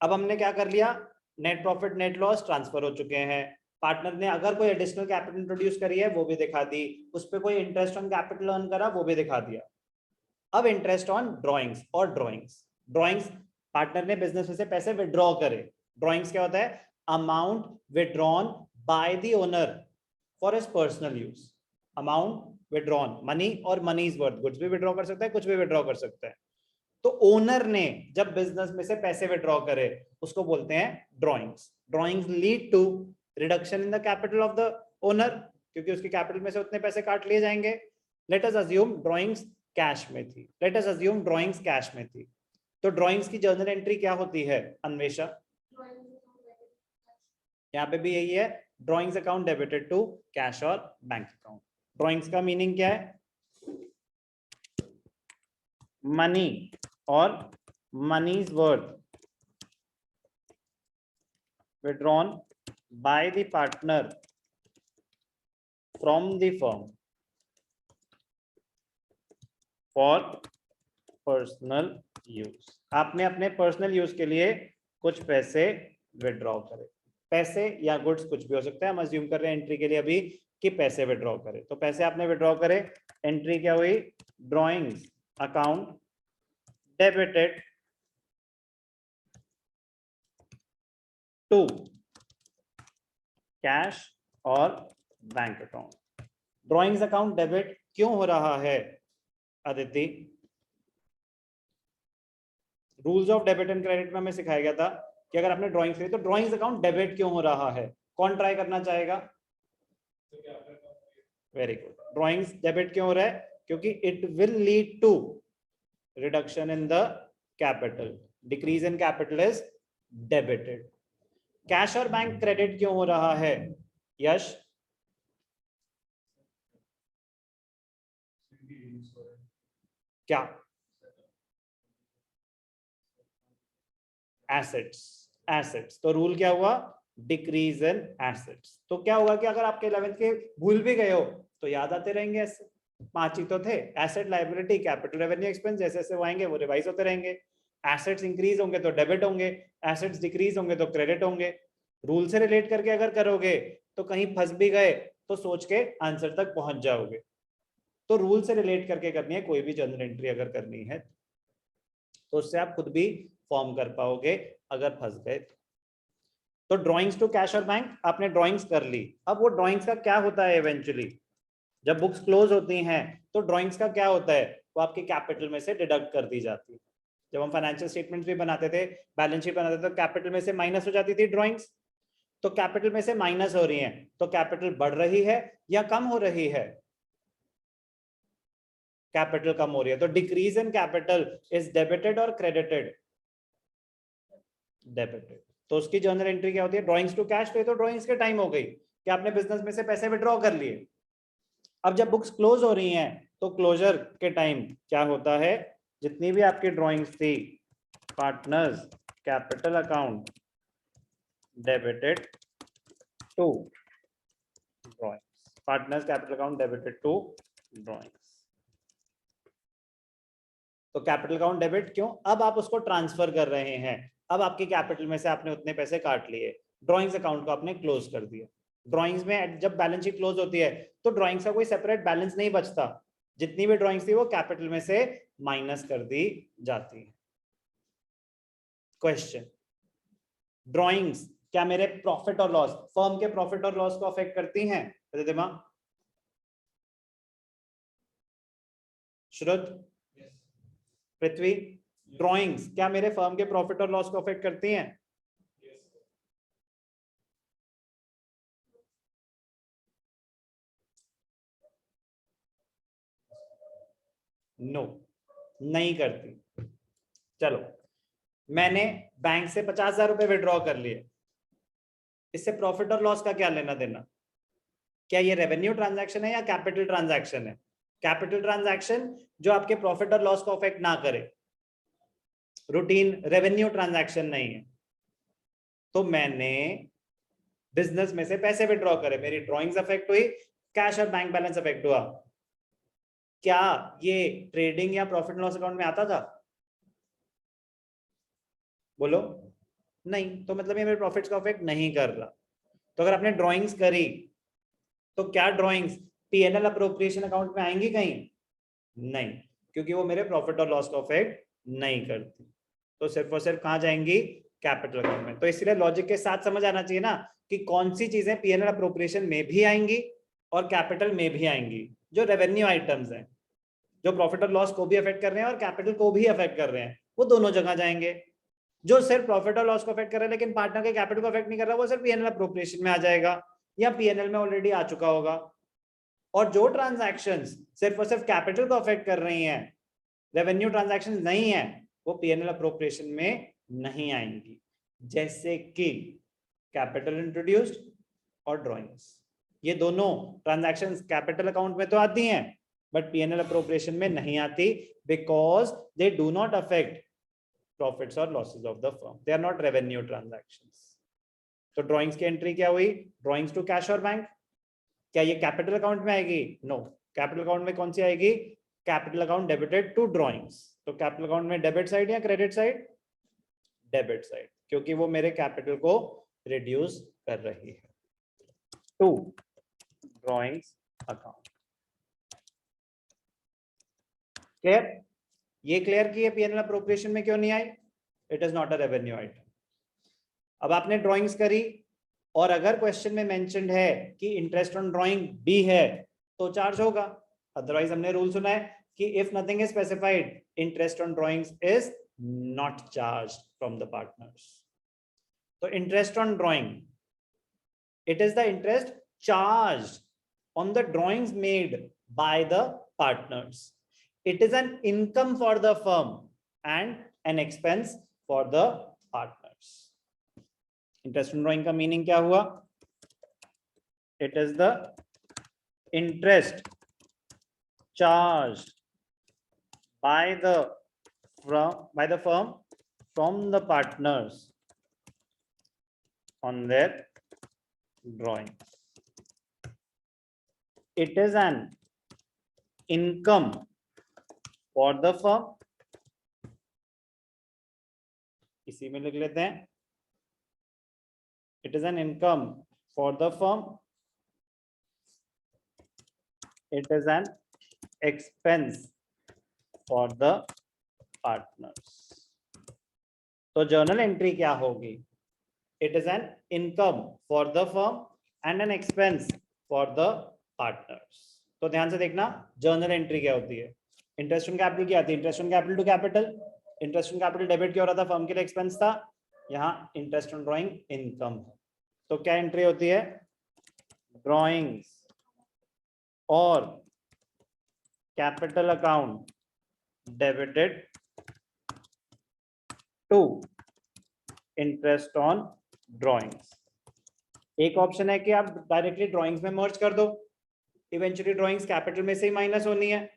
अब हमने क्या कर लिया, net profit net loss transfer हो चुके हैं। पार्टनर ने अगर कोई एडिशनल कैपिटल इंट्रोड्यूस करी है वो भी दिखा दी, उस पर कोई इंटरेस्ट ऑन कैपिटल अर्न करा वो भी दिखा दिया। अब इंटरेस्ट ऑन ड्रॉइंग्स और ड्रॉइंग्स पार्टनर ने बिजनेस में से पैसे विड्रॉ करे। ड्रॉइंग्स क्या होता है, amount withdrawn by the owner for his personal use. Amount withdrawn money, और मनी इज वर्थ, गुड्स भी विड्रॉ कर सकता है, कुछ भी विड्रॉ कर सकता है। तो ओनर ने जब बिजनेस में से पैसे विड्रॉ करे उसको बोलते हैं drawings. Drawings lead to reduction in the capital of the owner, क्योंकि उसके कैपिटल में से उतने पैसे काट लिए जाएंगे। Let us assume drawings cash में थी, let us assume drawings cash में थी, तो ड्रॉइंग्स की जर्नल एंट्री क्या होती है अन्वेषा? यहाँ पे भी यही है, drawings account debited to cash और बैंक अकाउंट। ड्रॉइंग्स का मीनिंग क्या है? मनी और money's worth withdrawn by the partner from the firm for personal use। आपने अपने पर्सनल यूज के लिए कुछ पैसे विड्रॉ करे, पैसे या गुड्स कुछ भी हो सकता है, हम अज्यूम कर रहे हैं एंट्री के लिए अभी कि पैसे विड्रॉ करे। तो पैसे आपने विड्रॉ करे, एंट्री क्या हुई, drawings account debited to cash और bank account. Drawings account debit क्यों हो रहा है Aditi? Rules of debit and credit में हमें सिखाया गया था कि अगर आपने ड्राइंग्स करी तो ड्राइंग्स अकाउंट डेबिट क्यों हो रहा है? कौन ट्राई करना चाहेगा? Very good. ड्राइंग्स डेबिट क्यों हो रहा है? क्योंकि it will lead to reduction in the capital, decrease in capital is debited. Cash और बैंक क्रेडिट क्यों हो रहा है यश? क्या? Assets, assets. तो रूल क्या हुआ, डिक्रीज इन एसेट्स। तो क्या होगा कि अगर आपके 11th के भूल भी गए हो तो याद आते रहेंगे। ऐसे 5 ही तो थे, asset liability capital revenue expense, जैसे जैसे वो आएंगे वो रिवाइज होते रहेंगे। एसेट्स इंक्रीज होंगे तो डेबिट होंगे, एसेट्स डिक्रीज होंगे तो क्रेडिट होंगे। रूल से रिलेट करके अगर करोगे तो कहीं फंस भी गए तो सोच के आंसर तक पहुंच जाओगे। तो रूल से रिलेट करके करनी है कोई भी जर्नल एंट्री अगर करनी है तो उससे आप खुद भी फॉर्म कर पाओगे अगर फंस गए तो। ड्राइंग्स टू कैश और बैंक आपने ड्राइंग्स कर ली। अब वो ड्राइंग्स का क्या होता है इवेंचुअली, जब बुक्स क्लोज होती हैं तो ड्राइंग्स का क्या होता है, वो आपके कैपिटल में से डिडक्ट कर दी जाती है। जब हम फाइनेंशियल स्टेटमेंट्स भी बनाते थे, बैलेंस शीट बनाते थे, तो कैपिटल में से माइनस हो जाती थी ड्राइंग्स। तो कैपिटल में से माइनस हो रही है तो कैपिटल बढ़ रही है या कम हो रही है? कैपिटल कम हो रही है। तो decrease in capital is debited और क्रेडिटेड? डेबिटेड। तो उसकी जर्नल एंट्री क्या होती है, ड्राइंग्स टू कैश। तो ये तो ड्राइंग्स के टाइम हो गई कि आपने बिजनेस में से पैसे विड्रॉ कर लिए। अब जब बुक्स क्लोज हो रही हैं तो क्लोजर के टाइम क्या होता है, जितनी भी आपकी ड्राइंग्स थी, partners capital account debited to drawings, partners capital account debited to drawings. तो कैपिटल अकाउंट डेबिट क्यों? अब आप उसको ट्रांसफर कर रहे हैं, अब आपके कैपिटल में से आपने उतने पैसे काट लिए, ड्राइंग्स अकाउंट को आपने क्लोज कर दिया। ड्राइंग्स में जब बैलेंस शीट क्लोज होती है तो ड्राइंग्स का कोई सेपरेट बैलेंस नहीं बचता, जितनी भी ड्राइंग्स थी वो कैपिटल में से माइनस कर दी जाती है। क्वेश्चन, ड्राइंग्स क्या मेरे प्रॉफिट और लॉस, फर्म के प्रॉफिट और लॉस को अफेक्ट करती हैं? रिद्धिमा, श्रुत, पृथ्वी, ड्राइंग्स क्या मेरे फर्म के प्रॉफिट और लॉस को अफेक्ट करती हैं? नो, नहीं करती। चलो, मैंने बैंक से 50,000 रुपए विड्रॉ कर लिए, इससे प्रॉफिट और लॉस का क्या लेना देना? क्या ये रेवेन्यू ट्रांजैक्शन है या कैपिटल ट्रांजैक्शन है? कैपिटल ट्रांजैक्शन जो आपके प्रॉफिट और लॉस को अफेक्ट ना करे, रूटीन रेवेन्यू ट्रांजैक्शन नहीं है। तो मैंने बिजनेस में से पैसे विड्रॉ करे, मेरी ड्रॉइंग्स अफेक्ट हुई, कैश और बैंक बैलेंस अफेक्ट हुआ। क्या ये ट्रेडिंग या प्रॉफिट लॉस अकाउंट में आता था? बोलो। नहीं, तो मतलब ये मेरे प्रॉफिट्स का अफेक्ट नहीं कर रहा। तो अगर आपने ड्राइंग्स करी तो क्या ड्राइंग्स पीएनएल अप्रोप्रिएशन अकाउंट में आएंगी कहीं? नहीं, क्योंकि वो मेरे प्रॉफिट और लॉस का अफेक्ट नहीं करती। तो सिर्फ और सिर्फ कहां जाएंगी? कैपिटल अकाउंट में। तो इसलिए लॉजिक के साथ समझ आना चाहिए ना कि कौन सी चीजें पीएनएल अप्रोप्रिएशन में भी आएंगी और कैपिटल में भी आएंगी। जो रेवेन्यू आइटम्स हैं, जो प्रॉफिट और लॉस को भी अफेक्ट कर रहे हैं और कैपिटल को भी अफेक्ट कर रहे हैं, वो दोनों जगह जाएंगे। जो सिर्फ प्रॉफिट और लॉस को अफेक्ट कर रहा है लेकिन पार्टनर के कैपिटल को अफेक्ट नहीं कर रहा, वो सिर्फ पीएनएल अप्रोप्रिएशन में आ जाएगा या पीएनएल में ऑलरेडी आ चुका होगा। और जो ट्रांजैक्शंस सिर्फ और सिर्फ कैपिटल को अफेक्ट कर रही हैं, रेवेन्यू ट्रांजैक्शंस नहीं है, वो पीएनएल अप्रोप्रिएशन में नहीं आएंगी। जैसे कि कैपिटल इंट्रोड्यूस्ड और ड्राइंग्स, ये दोनों ट्रांजैक्शंस कैपिटल अकाउंट में तो आती हैं बट पीएनएल अप्रोप्रिएशन में नहीं आती, because they do not affect profits और losses of the firm, they are not revenue transactions. तो ड्राइंग्स की एंट्री क्या हुई? ड्राइंग्स टू कैश और बैंक। क्या ये कैपिटल अकाउंट में आएगी? नो। कैपिटल अकाउंट में कौन सी आएगी? Capital account debited to drawings. तो कैपिटल अकाउंट में डेबिट साइड या क्रेडिट साइड? डेबिट साइड, क्योंकि वो मेरे कैपिटल को रिड्यूस कर रही है। To drawings account. क्लियर? ये क्लियर कि ये पीएनएल अप्रोप्रिएशन में क्यों नहीं आई? It is not a revenue item. अब आपने ड्राइंग्स करी और अगर क्वेश्चन में मेंशन्ड है कि इंटरेस्ट ऑन ड्राइंग भी है तो चार्ज होगा। अदरवाइज हमने रूल सुना है कि if nothing is specified, interest on drawings is not charged from the partners. तो interest on drawing, it is the interest charged on the drawings made by the partners. It is an income for the firm and an expense for the partners. Interest on drawing का meaning क्या हुआ? It is the interest charged by the firm from the partners on their drawings. It is an income for the firm, इसी में लिख लेते हैं, it is an income for the firm, it is an expense for the partners. तो journal entry क्या होगी? It is an income for the firm and an expense for the partners. तो ध्यान से देखना, जर्नल एंट्री क्या होती है? इंटरेस्ट ऑन कैपिटल क्या आती है? Interest on capital to capital. Interest on capital debit क्या हो रहा था? फर्म के लिए एक्सपेंस था। यहाँ इंटरेस्ट ऑन ड्राइंग इनकम। तो क्या एंट्री होती है? ड्राइंग्स और capital account debited to interest on drawings. एक ऑप्शन है कि आप डायरेक्टली ड्राइंग्स में मर्ज कर दो, इवेंचुअली ड्राइंग्स कैपिटल में से ही माइनस होनी है।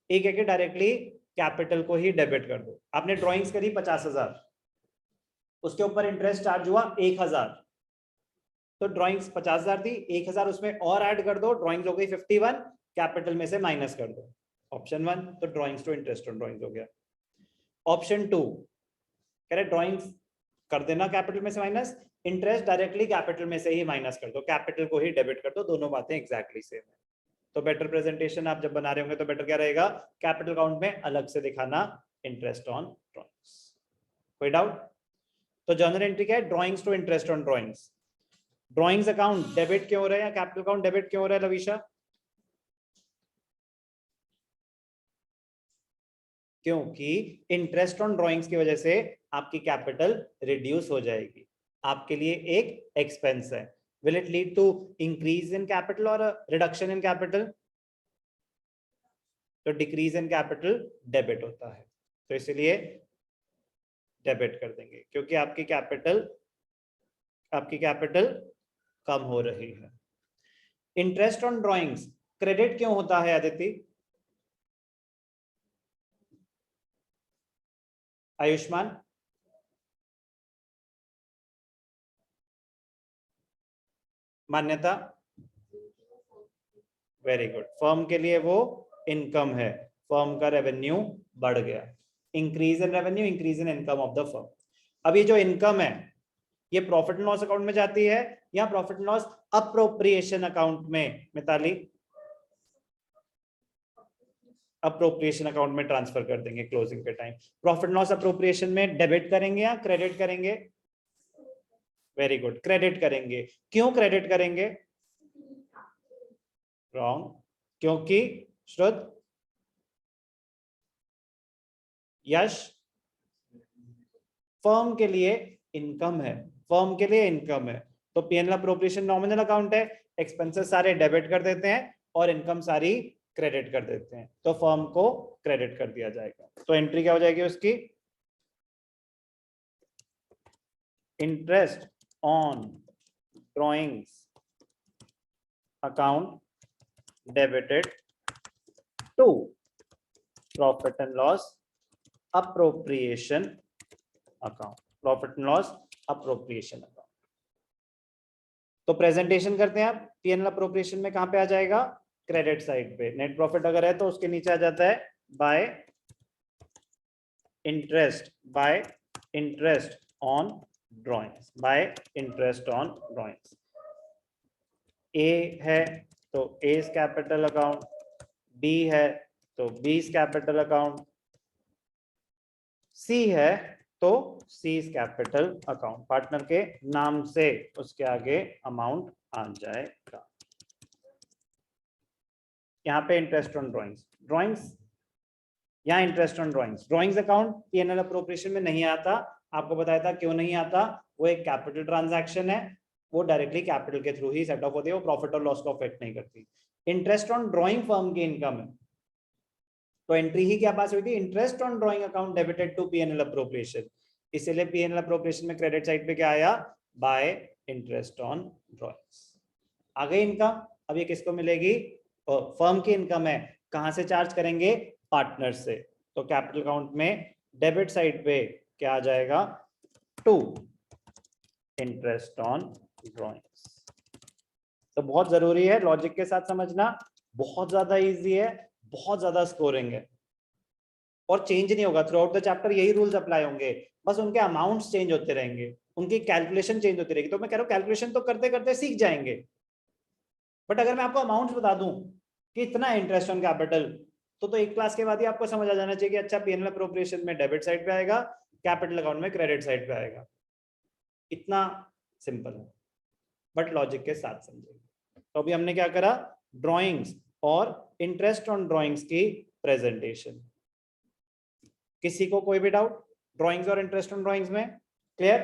एक है कि डायरेक्टली कैपिटल को ही डेबिट कर दो। आपने ड्राइंग्स करी 50,000, उसके ऊपर इंटरेस्ट चार्ज हुआ 1,000, तो ड्राइंग्स 50,000 थी, 1,000 उसमें और ऐड कर दो, ड्राइंग्स हो गई 51, कैपिटल में से माइनस कर दो। ऑप्शन 1 तो drawings to interest on drawings हो गया। ऑप्शन 2 कह रहे ड्राइंग्स कर देना कैपिटल में से माइनस, इंटरेस्ट डायरेक्टली कैपिटल में से ही माइनस कर दो, कैपिटल को ही डेबिट कर दो, दोनों बातें एग्जैक्टली सेम है। तो बेटर प्रेजेंटेशन आप जब बना रहे होंगे तो बेटर क्या रहेगा? कैपिटल अकाउंट में अलग से दिखाना इंटरेस्ट ऑन ड्राइंग्स। कोई डाउट? तो जर्नल एंट्री क्या है? Drawings to interest on drawings. Drawings account debit क्यों हो रहा है या कैपिटल अकाउंट डेबिट क्यों हो रहा है लवीशा? क्योंकि इंटरेस्ट ऑन ड्राइंग्स की वजह से आपकी कैपिटल रिड्यूस हो जाएगी, आपके लिए एक एक्सपेंस है। Will it lead to increase in capital और रिडक्शन इन कैपिटल? तो डिक्रीज इन कैपिटल डेबिट होता है, तो इसलिए डेबिट कर देंगे क्योंकि आपकी कैपिटल कम हो रही है। इंटरेस्ट ऑन ड्राइंग्स क्रेडिट क्यों होता है आदित्य? आयुष्मान? मान्यता? Very good. फर्म के लिए वो इनकम है, फर्म का रेवेन्यू बढ़ गया, increase in revenue, increase in income of the firm. अब ये जो इनकम है ये प्रॉफिट एंड लॉस अकाउंट में जाती है या profit and loss appropriation account में? मिताली, अप्रोप्रिएशन अकाउंट में ट्रांसफर कर देंगे क्लोजिंग के टाइम। प्रॉफिट लॉस अप्रोप्रिएशन में डेबिट करेंगे या क्रेडिट करेंगे? वेरी गुड, क्रेडिट करेंगे। क्यों क्रेडिट करेंगे? रॉन्ग, क्योंकि श्रुत, यश, फर्म के लिए इनकम है, फर्म के लिए इनकम है। तो पीएनएल अप्रोप्रिएशन नॉमिनल अकाउंट है, एक्सपेंसेस सारे डेबिट कर देते हैं और इनकम सारी क्रेडिट कर देते हैं, तो फर्म को क्रेडिट कर दिया जाएगा। तो एंट्री क्या हो जाएगी उसकी? Interest on drawings account debited to profit and loss appropriation account, profit and loss appropriation account. तो प्रेजेंटेशन करते हैं आप पीएनएल अप्रोप्रिएशन में, कहां पे आ जाएगा? क्रेडिट साइड पे। नेट प्रॉफिट अगर है तो उसके नीचे आ जाता है by interest on drawings, by interest on drawings. A है तो ए's कैपिटल अकाउंट, बी है तो बी's कैपिटल अकाउंट, सी है तो सी's कैपिटल अकाउंट। पार्टनर के नाम से उसके आगे अमाउंट आ जाएगा। यहाँ पे इंटरेस्ट ऑन ड्रॉइंग्स यहाँ interest on drawings account PNL appropriation में नहीं आता। आपको बताया था क्यों नहीं आता, वो एक कैपिटल ट्रांजैक्शन है, वो डायरेक्टली कैपिटल के थ्रू ही सेट ऑफ होती है, वो प्रॉफिट और लॉस को अफेक्ट नहीं करती। इंटरेस्ट ऑन ड्रॉइंग फर्म की इनकम है, तो एंट्री ही क्या पास हुई थी? Interest on drawing account debited to PNL appropriation. इसलिए पीएनएल अप्रोप्रिएशन में क्रेडिट साइड पे क्या आया? By interest on drawings. आ गई इनकम। अब ये किसको मिलेगी? फर्म की इनकम है, कहां से चार्ज करेंगे? पार्टनर से। तो कैपिटल अकाउंट में डेबिट साइड पे क्या आ जाएगा? To interest on drawings. तो बहुत जरूरी है लॉजिक के साथ समझना, बहुत ज्यादा इजी है, बहुत ज्यादा स्कोरिंग है और चेंज नहीं होगा थ्रू आउट द चैप्टर। यही रूल्स अप्लाई होंगे, बस उनके अमाउंट्स चेंज होते रहेंगे, उनकी कैलकुलेशन चेंज होती रहेगी। तो मैं कह रहा हूं कैलकुलेशन तो करते करते सीख जाएंगे, बट अगर मैं आपको अमाउंट्स बता दूं कि इतना इंटरेस्ट ऑन कैपिटल, तो एक क्लास के बाद ही आपको समझ आ जाना चाहिए कि अच्छा पीएनएल अप्रोप्रिएशन में डेबिट साइड पे आएगा, कैपिटल अकाउंट में क्रेडिट साइड पे आएगा। इतना सिंपल है, बट लॉजिक के साथ समझेंगे। तो अभी हमने क्या करा? ड्राइंग्स और इंटरेस्ट ऑन ड्राइंग्स की प्रेजेंटेशन। किसी को कोई भी डाउट ड्राइंग्स और इंटरेस्ट ऑन ड्राइंग्स में? क्लियर?